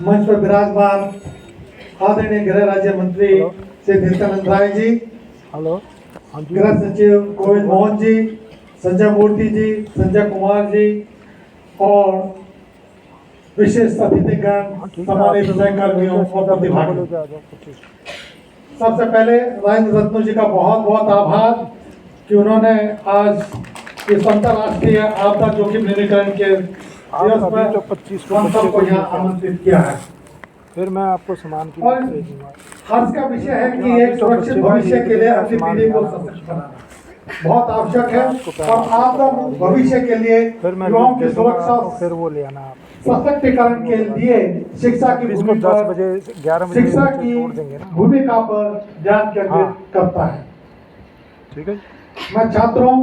मंच पर विराजमान आदरणीय गृह राज्य मंत्री श्री नित्यानंद राय जी, हेलो, हाँ जी, गृह सचिव गोविंद मोहन जी, संजय मूर्ति जी, संजय कुमार जी और विशेष अतिथिगण, सम्मानित सहकर्मियों और प्रतिभागियों, सबसे पहले राजेंद्र रत्नू जी का बहुत बहुत आभार कि उन्होंने आज इस अंतर्राष्ट्रीय आपदा जोखिम न्यूनीकरण के दिवस पर हम सबको यहाँ आमंत्रित किया है। फिर मैं आपको सामान की और हर्ष का विषय है कि एक सुरक्षित भविष्य के लिए अपनी पीढ़ी को सशक्त बनाना बहुत आवश्यक है और आपदा भविष्य के लिए युवाओं की सुरक्षा फिर वो ले आना आप सशक्तिकरण के लिए शिक्षा की इसको भूमिका 10 बजे 11 बजे शिक्षा की छोड़ देंगे ना। भूमिका पर ध्यान केंद्रित हाँ। करता है। ठीक है, मैं छात्रों,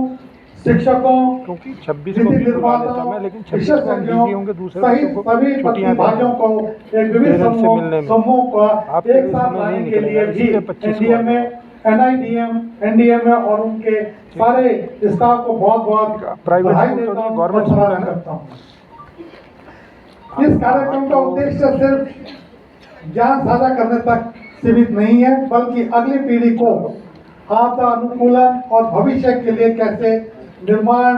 शिक्षकों, क्योंकि 26 को नीति भी बुला लेता निर्माताओं, मैं, लेकिन 26 को हम विशेषज्ञों बिजी होंगे, दूसरे सहित बच्चों को सभी छुट्टियां प्रतिभागियों को एक विविध पेरेंट्स से मिलने में। समूह का आपके एक लिए साथ समय लाने नहीं के लिए निकलेगा, भी इसलिए 25 को एनडीएमए, एनआईडीएम, एनडीएमए और उनके सारे स्टाफ को बहुत बहुत प्राइवेट बधाई स्कूल तो देता नहीं, हूं और गवर्नमेंट स्कूल है सराहना ना। करता हूं। इस कार्यक्रम का उद्देश्य सिर्फ ज्ञान साझा करने तक सीमित नहीं है, बल्कि अगली पीढ़ी को आपदा अनुकूलन और भविष्य के लिए कैसे निर्माण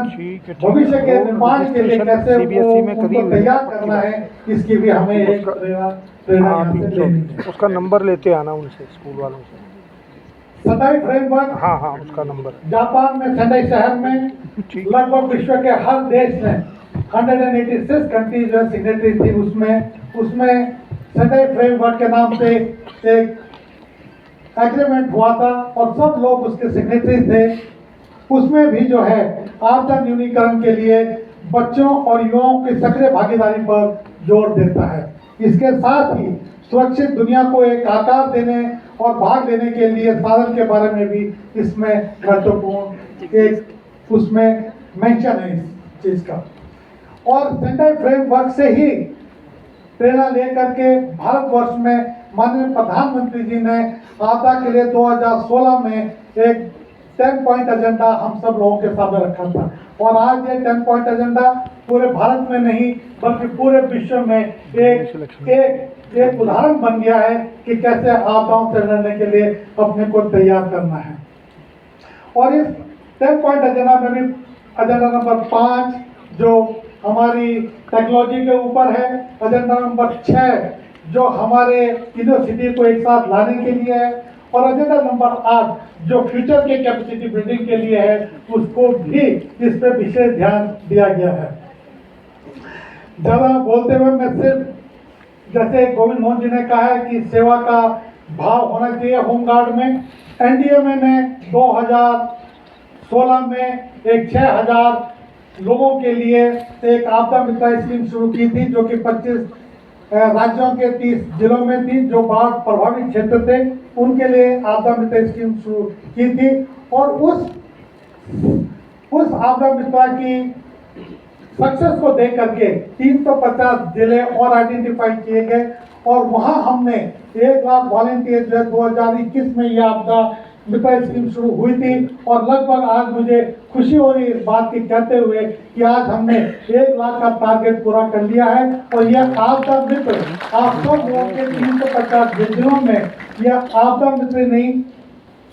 भविष्य के निर्माण के लिए कैसे CBSE में करी उनको हुई तैयार करना है, इसकी भी हमें एक प्रेरणा यहाँ से लेनी है। उसका नंबर लेते आना उनसे, स्कूल वालों से। सदाई फ्रेमवर्क, हाँ, उसका नंबर जापान में सेंडाई शहर में लगभग विश्व के हर देश में 186 कंट्रीज जो सिग्नेटरी थी, उसमें सेंडाई फ्रेमवर्क के नाम से एक एग्रीमेंट हुआ था और सब लोग उसके सिग्नेटरी थे। उसमें भी जो है आपदा न्यूनीकरण के लिए बच्चों और युवाओं की सक्रिय भागीदारी पर जोर देता है। इसके साथ ही सुरक्षित दुनिया को एक आकार देने और भाग लेने के लिए साधन के बारे में भी इसमें महत्वपूर्ण एक उसमें मेंशन है इस चीज का। और सेंडाई फ्रेमवर्क से ही प्रेरणा लेकर के भारतवर्ष में माननीय प्रधानमंत्री जी ने आपदा के लिए 2016 में एक 10 पॉइंट एजेंडा हम सब लोगों के सामने रखा था और आज ये 10 पॉइंट एजेंडा पूरे भारत में नहीं बल्कि पूरे विश्व में एक उदाहरण बन गया है कि कैसे आपदाओं से लड़ने के लिए अपने को तैयार करना है। और इस 10 पॉइंट एजेंडा में भी एजेंडा नंबर 5 जो हमारी टेक्नोलॉजी के ऊपर है, एजेंडा नंबर 6 जो हमारे यूनिवर्सिटी को एक साथ लाने के लिए है और एजेंडा नंबर 8 जो फ्यूचर के कैपेसिटी बिल्डिंग के लिए है, उसको भी इस पे विशेष ध्यान दिया गया है। ज्यादा बोलते हुए मैं सिर्फ जैसे गोविंद मोहन जी ने कहा है कि सेवा का भाव होना चाहिए होमगार्ड में। एनडीएमए ने 2016 में एक 6000 लोगों के लिए एक आपदा मित्र स्कीम शुरू की थी, जो कि 25 राज्यों के 30 जिलों में थी जो बाढ़ प्रभावित क्षेत्र थे, उनके लिए आपदा मित्र स्कीम शुरू की थी। और उस आपदा मित्र की सक्सेस को देख करके 350 जिले और आइडेंटिफाई किए गए और वहां हमने 1 लाख वॉलेंटियर जो 2021 में यह आपदा मित्र स्कीम शुरू हुई थी और लगभग आज मुझे खुशी हो रही है इस बात की कहते हुए कि आज हमने 1 लाख का टारगेट पूरा कर लिया है। और यह आपदा मित्र आप सब लोगों के 350 जिलों में यह आपदा मित्र नहीं,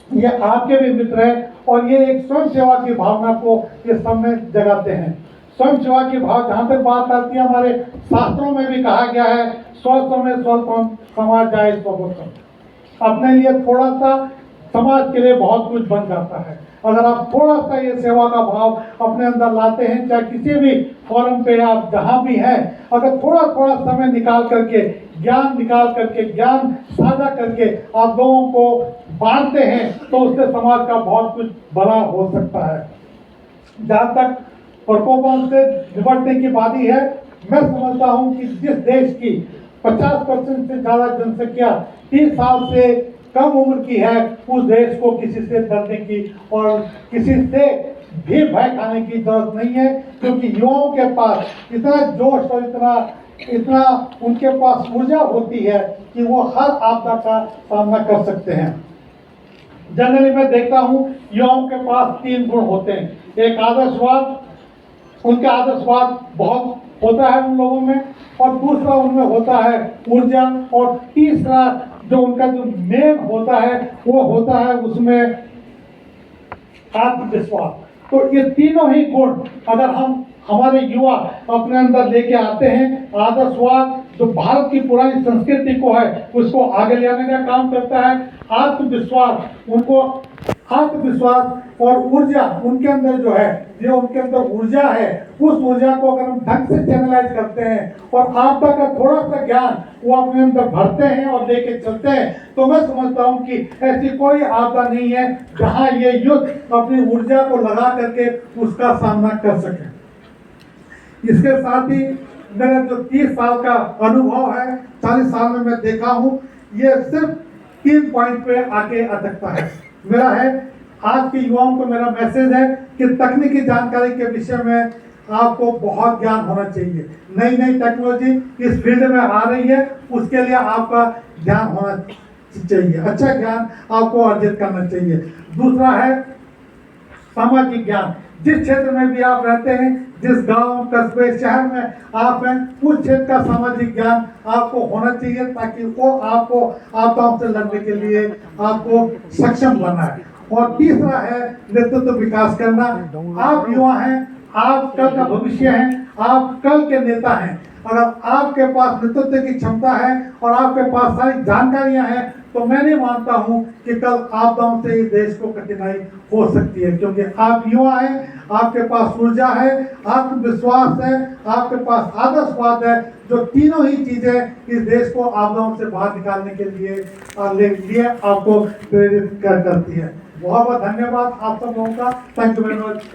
यह आपके भी मित्र है और ये एक स्वयं सेवा की भावना को इस समय जगाते हैं। स्वयं सेवा की भाव जहाँ तक बात आती है, हमारे शास्त्रों में भी कहा गया है, स्वस्थ में स्वल्पम समाज जाए स्वल्पम। अपने लिए थोड़ा सा समाज के लिए बहुत कुछ बन जाता है। अगर आप थोड़ा सा ये सेवा का भाव अपने अंदर लाते हैं, चाहे किसी भी फोरम पे आप जहाँ भी हैं, अगर थोड़ा थोड़ा समय निकाल करके ज्ञान साझा करके आप लोगों को बांटते हैं तो उससे समाज का बहुत कुछ बड़ा हो सकता है। जहाँ तक प्रकोपों से निपटने की बात है, मैं समझता हूँ कि जिस देश की 50% से ज्यादा जनसंख्या 30 साल से कम उम्र की है, उस देश को किसी से डरने की और किसी से भी भय खाने की जरूरत नहीं है, क्योंकि युवाओं के पास इतना जोश और इतना उनके पास ऊर्जा होती है कि वो हर आपदा का सामना कर सकते हैं। जनरली मैं देखता हूँ युवाओं के पास 3 गुण होते हैं। एक आदर्शवाद, उनका आदर्शवाद बहुत होता है उन लोगों में, और दूसरा उनमें होता है ऊर्जा, और तीसरा जो उनका जो मेन होता है वो होता है उसमें आत्मविश्वास। तो ये तीनों ही गुण अगर हम हमारे युवा अपने अंदर लेके आते हैं, आदर्शवाद जो भारत की पुरानी संस्कृति को है उसको आगे ले आने का काम करता है, आत्मविश्वास उनको आत्मविश्वास और ऊर्जा उनके अंदर जो है, जो उनके अंदर ऊर्जा है, उस ऊर्जा को अगर हम ढंग से चैनलाइज करते हैं और आपदा का थोड़ा सा ज्ञान वो अपने अंदर भरते हैं और लेके चलते हैं, तो मैं समझता हूं कि ऐसी कोई आपदा नहीं है जहां ये युद्ध अपनी ऊर्जा को लगा करके उसका सामना कर सके। इसके साथ ही मेरा जो 30 साल का अनुभव है, 40 साल में मैं देखा हूं, ये सिर्फ 3 पॉइंट पे आके अटकता है। मेरा है आज के युवाओं को मेरा मैसेज है कि तकनीकी जानकारी के विषय में आपको बहुत ज्ञान होना चाहिए। नई नई टेक्नोलॉजी इस फील्ड में आ रही है, उसके लिए आपका ज्ञान होना चाहिए, अच्छा ज्ञान आपको अर्जित करना चाहिए। दूसरा है सामाजिक ज्ञान। जिस क्षेत्र में भी आप रहते हैं, जिस गांव, कस्बे, शहर में आप हैं, उस क्षेत्र का सामाजिक ज्ञान आपको होना चाहिए ताकि वो आपको आपदाओं से लड़ने के लिए आपको सक्षम बनाए। और तीसरा है नेतृत्व विकास करना। आप युवा हैं, आप कल का भविष्य हैं, आप कल के नेता हैं। अगर आपके पास नेतृत्व की क्षमता है और आपके पास सारी जानकारियां हैं, तो मैं नहीं मानता हूं कि कल आपदाओं से देश को कठिनाई हो सकती है, क्योंकि आप युवा हैं, आपके पास ऊर्जा है, आत्मविश्वास है, आपके पास आदर्शवाद है, जो तीनों ही चीजें इस देश को आपदाओं से बाहर निकालने के लिए आपको प्रेरित करती है। बहुत बहुत धन्यवाद आप सब लोगों का। Thank you very much.